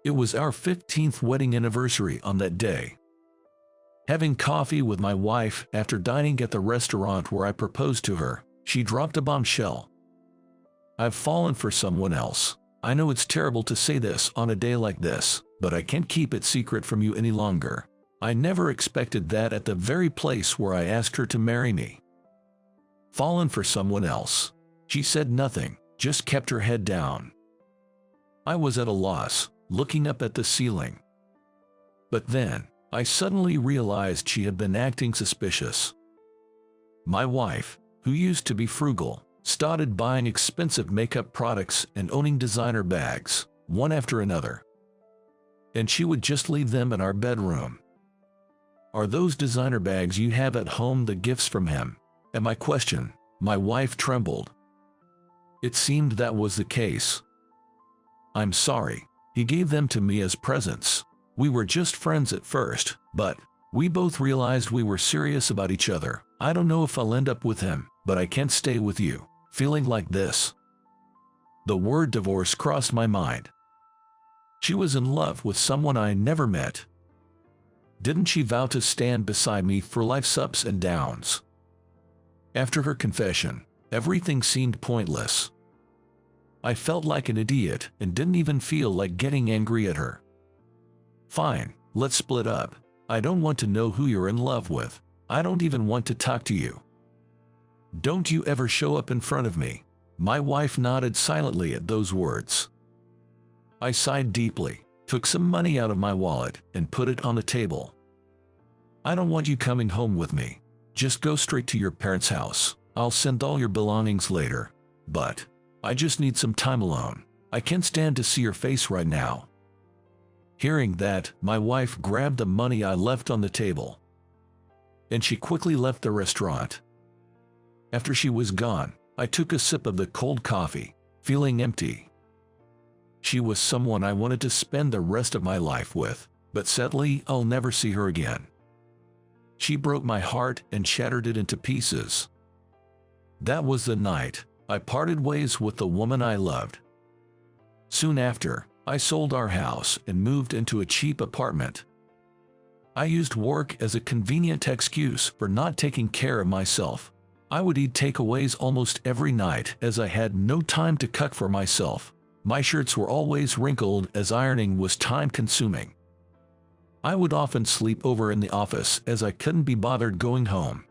It was our 15th wedding anniversary on that day. Having coffee with my wife after dining at the restaurant where I proposed to her, she dropped a bombshell. I've fallen for someone else. I know it's terrible to say this on a day like this, but I can't keep it secret from you any longer. I never expected that at the very place where I asked her to marry me. Fallen for someone else. She said nothing, just kept her head down. I was at a loss, looking up at the ceiling. But then, I suddenly realized she had been acting suspicious. My wife, who used to be frugal, started buying expensive makeup products and owning designer bags, one after another. And she would just leave them in our bedroom. Are those designer bags you have at home the gifts from him? At my question, my wife trembled. It seemed that was the case. I'm sorry, he gave them to me as presents. We were just friends at first, but we both realized we were serious about each other. I don't know if I'll end up with him, but I can't stay with you, feeling like this. The word divorce crossed my mind. She was in love with someone I never met. Didn't she vow to stand beside me for life's ups and downs? After her confession, everything seemed pointless. I felt like an idiot and didn't even feel like getting angry at her. Fine, let's split up. I don't want to know who you're in love with. I don't even want to talk to you. Don't you ever show up in front of me. My wife nodded silently at those words. I sighed deeply, took some money out of my wallet, and put it on the table. I don't want you coming home with me. Just go straight to your parents' house. I'll send all your belongings later. But I just need some time alone. I can't stand to see your face right now. Hearing that, my wife grabbed the money I left on the table. And she quickly left the restaurant. After she was gone, I took a sip of the cold coffee, feeling empty. She was someone I wanted to spend the rest of my life with, but sadly, I'll never see her again. She broke my heart and shattered it into pieces. That was the night I parted ways with the woman I loved. Soon after, I sold our house and moved into a cheap apartment. I used work as a convenient excuse for not taking care of myself. I would eat takeaways almost every night as I had no time to cook for myself. My shirts were always wrinkled as ironing was time-consuming. I would often sleep over in the office as I couldn't be bothered going home.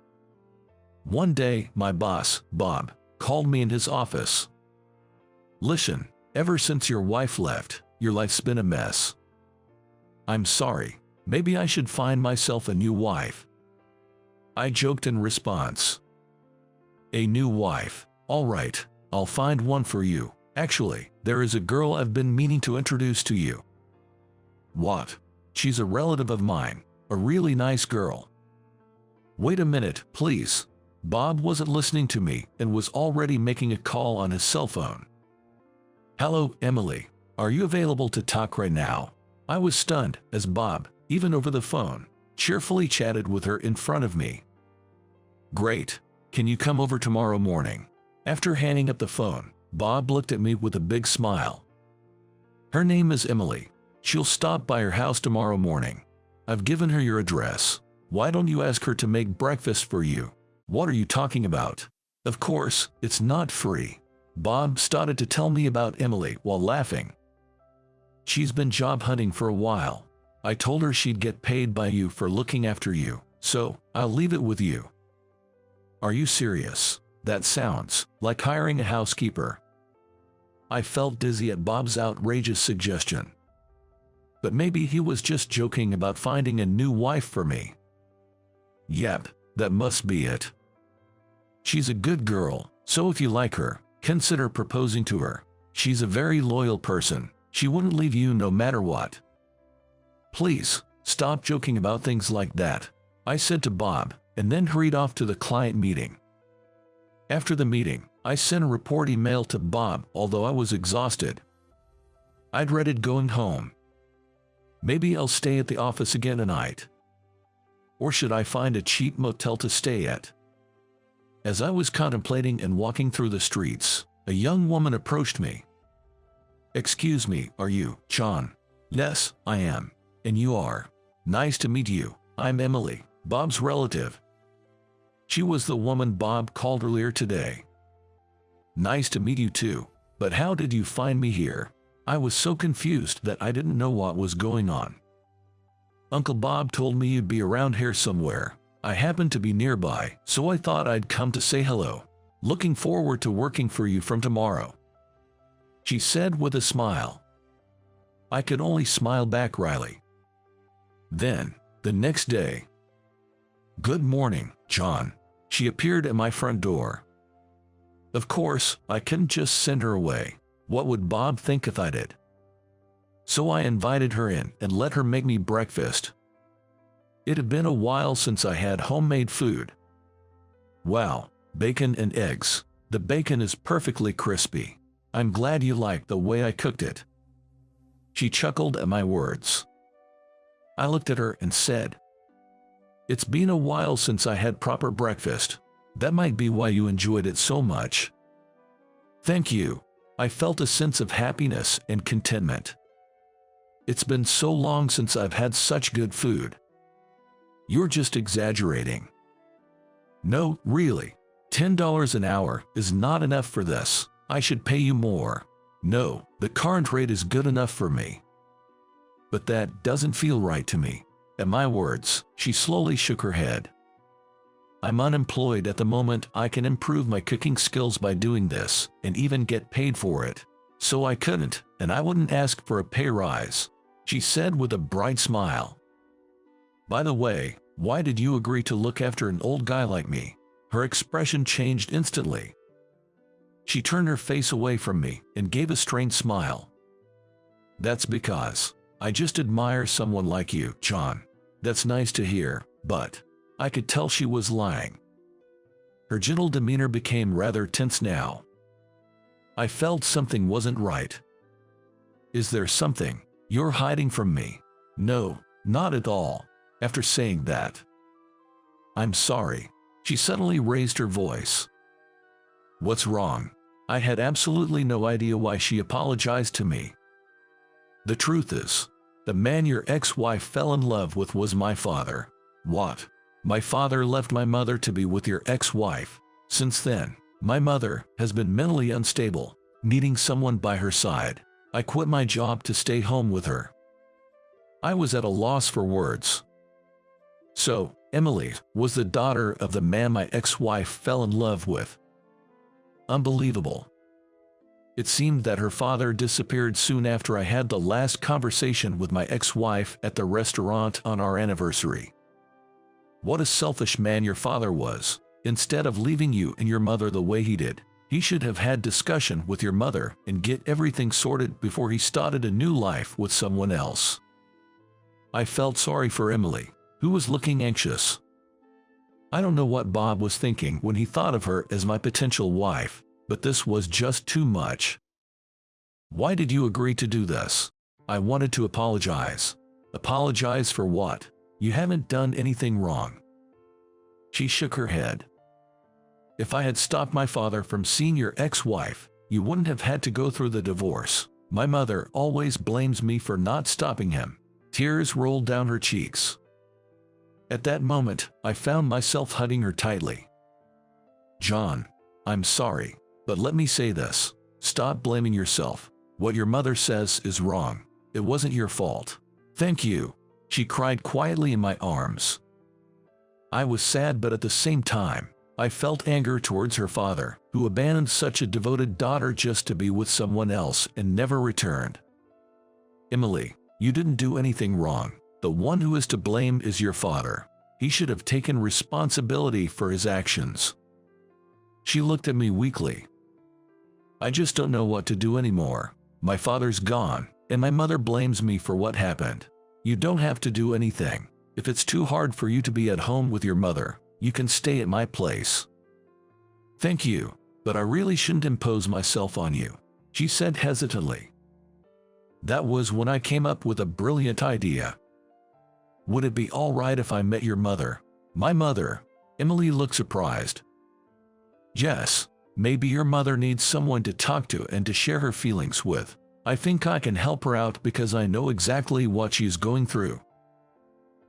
One day, my boss, Bob, called me in his office. Listen, ever since your wife left, your life's been a mess. I'm sorry, maybe I should find myself a new wife. I joked in response. A new wife? All right, I'll find one for you. Actually, there is a girl I've been meaning to introduce to you. What? She's a relative of mine, a really nice girl. Wait a minute, please. Bob wasn't listening to me and was already making a call on his cell phone. Hello, Emily. Are you available to talk right now? I was stunned as Bob, even over the phone, cheerfully chatted with her in front of me. Great. Can you come over tomorrow morning? After hanging up the phone, Bob looked at me with a big smile. Her name is Emily. She'll stop by your house tomorrow morning. I've given her your address. Why don't you ask her to make breakfast for you? What are you talking about? Of course, it's not free. Bob started to tell me about Emily while laughing. She's been job hunting for a while. I told her she'd get paid by you for looking after you, so I'll leave it with you. Are you serious? That sounds like hiring a housekeeper. I felt dizzy at Bob's outrageous suggestion. But maybe he was just joking about finding a new wife for me. Yep, that must be it. She's a good girl, so if you like her, consider proposing to her. She's a very loyal person. She wouldn't leave you no matter what. Please, stop joking about things like that, I said to Bob, and then hurried off to the client meeting. After the meeting, I sent a report email to Bob, although I was exhausted. I'd dreaded going home. Maybe I'll stay at the office again tonight. Or should I find a cheap motel to stay at? As I was contemplating and walking through the streets, a young woman approached me. Excuse me, are you John? Yes, I am. And you are. Nice to meet you. I'm Emily, Bob's relative. She was the woman Bob called earlier today. Nice to meet you too. But how did you find me here? I was so confused that I didn't know what was going on. Uncle Bob told me you'd be around here somewhere. I happened to be nearby, so I thought I'd come to say hello. Looking forward to working for you from tomorrow, she said with a smile. I could only smile back wryly. Then, the next day, "Good morning, John." She appeared at my front door. Of course, I couldn't just send her away. What would Bob think if I did? So I invited her in and let her make me breakfast. It had been a while since I had homemade food. Wow, bacon and eggs. The bacon is perfectly crispy. I'm glad you liked the way I cooked it. She chuckled at my words. I looked at her and said, "It's been a while since I had proper breakfast. That might be why you enjoyed it so much." Thank you. I felt a sense of happiness and contentment. It's been so long since I've had such good food. You're just exaggerating. No, really. $10 an hour is not enough for this. I should pay you more. No, the current rate is good enough for me. But that doesn't feel right to me. At my words, she slowly shook her head. I'm unemployed at the moment. I can improve my cooking skills by doing this, and even get paid for it. So I couldn't, and I wouldn't ask for a pay rise, she said with a bright smile. By the way, why did you agree to look after an old guy like me? Her expression changed instantly. She turned her face away from me and gave a strained smile. That's because I just admire someone like you, John. That's nice to hear, but I could tell she was lying. Her gentle demeanor became rather tense now. I felt something wasn't right. Is there something you're hiding from me? No, not at all. After saying that, I'm sorry. She suddenly raised her voice. What's wrong? I had absolutely no idea why she apologized to me. The truth is, the man your ex-wife fell in love with was my father. What? My father left my mother to be with your ex-wife. Since then, my mother has been mentally unstable, needing someone by her side. I quit my job to stay home with her. I was at a loss for words. So, Emily was the daughter of the man my ex-wife fell in love with. Unbelievable. It seemed that her father disappeared soon after I had the last conversation with my ex-wife at the restaurant on our anniversary. What a selfish man your father was. Instead of leaving you and your mother the way he did, he should have had discussion with your mother and get everything sorted before he started a new life with someone else. I felt sorry for Emily, who was looking anxious. I don't know what Bob was thinking when he thought of her as my potential wife, but this was just too much. Why did you agree to do this? I wanted to apologize. Apologize for what? You haven't done anything wrong. She shook her head. If I had stopped my father from seeing your ex-wife, you wouldn't have had to go through the divorce. My mother always blames me for not stopping him. Tears rolled down her cheeks. At that moment, I found myself hugging her tightly. John, I'm sorry, but let me say this. Stop blaming yourself. What your mother says is wrong. It wasn't your fault. Thank you. She cried quietly in my arms. I was sad, but at the same time, I felt anger towards her father, who abandoned such a devoted daughter just to be with someone else and never returned. Emily, you didn't do anything wrong. The one who is to blame is your father. He should have taken responsibility for his actions. She looked at me weakly. I just don't know what to do anymore. My father's gone, and my mother blames me for what happened. You don't have to do anything. If it's too hard for you to be at home with your mother, you can stay at my place. Thank you, but I really shouldn't impose myself on you, she said hesitantly. That was when I came up with a brilliant idea. Would it be all right if I met your mother? My mother? Emily looked surprised. Yes, maybe your mother needs someone to talk to and to share her feelings with. I think I can help her out because I know exactly what she's going through."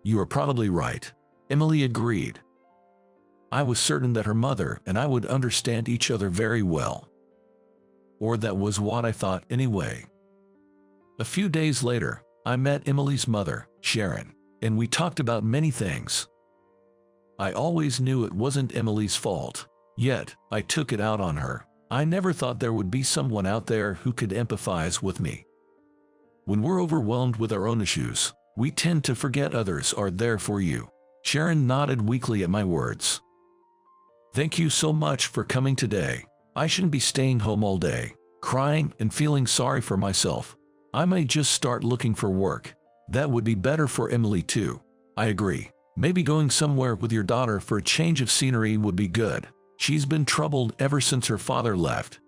"You are probably right," Emily agreed. I was certain that her mother and I would understand each other very well. Or that was what I thought anyway. A few days later, I met Emily's mother, Sharon, and we talked about many things. I always knew it wasn't Emily's fault, yet I took it out on her. I never thought there would be someone out there who could empathize with me. When we're overwhelmed with our own issues, we tend to forget others are there for you. Sharon nodded weakly at my words. "Thank you so much for coming today. I shouldn't be staying home all day, crying and feeling sorry for myself. I may just start looking for work. That would be better for Emily too." "I agree. Maybe going somewhere with your daughter for a change of scenery would be good. She's been troubled ever since her father left."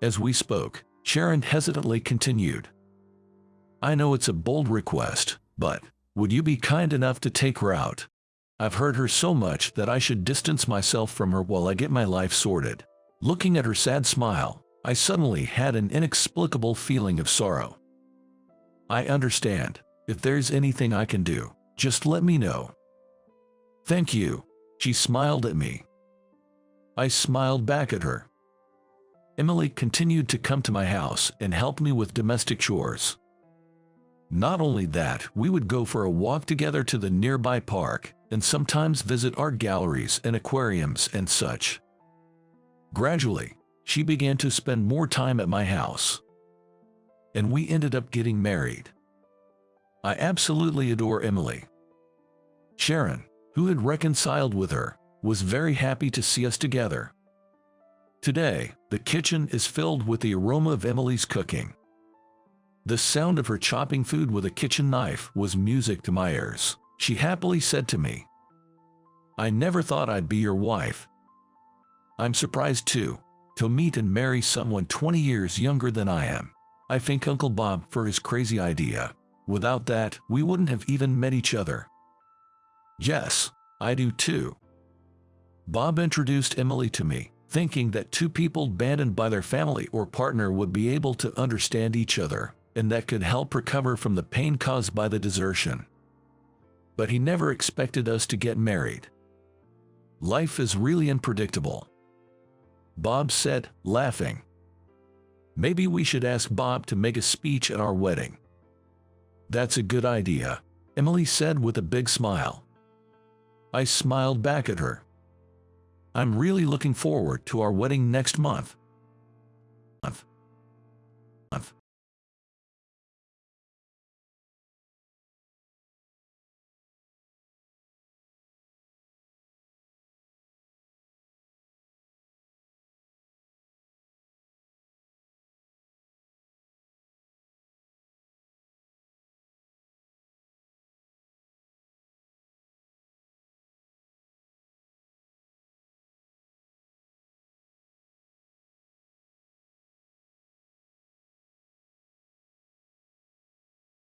As we spoke, Sharon hesitantly continued. "I know it's a bold request, but would you be kind enough to take her out? I've hurt her so much that I should distance myself from her while I get my life sorted." Looking at her sad smile, I suddenly had an inexplicable feeling of sorrow. "I understand. If there's anything I can do, just let me know." "Thank you." She smiled at me. I smiled back at her. Emily continued to come to my house and help me with domestic chores. Not only that, we would go for a walk together to the nearby park and sometimes visit art galleries and aquariums and such. Gradually, she began to spend more time at my house. And we ended up getting married. I absolutely adore Emily. Sharon, who had reconciled with her, was very happy to see us together. Today, the kitchen is filled with the aroma of Emily's cooking. The sound of her chopping food with a kitchen knife was music to my ears. She happily said to me, "I never thought I'd be your wife." I'm surprised too, to meet and marry someone 20 years younger than I am. I thank Uncle Bob for his crazy idea. Without that, we wouldn't have even met each other. Yes, I do too. Bob introduced Emily to me, thinking that two people abandoned by their family or partner would be able to understand each other, and that could help recover from the pain caused by the desertion. But he never expected us to get married. Life is really unpredictable. Bob said, laughing. Maybe we should ask Bob to make a speech at our wedding. That's a good idea, Emily said with a big smile. I smiled back at her. I'm really looking forward to our wedding next month.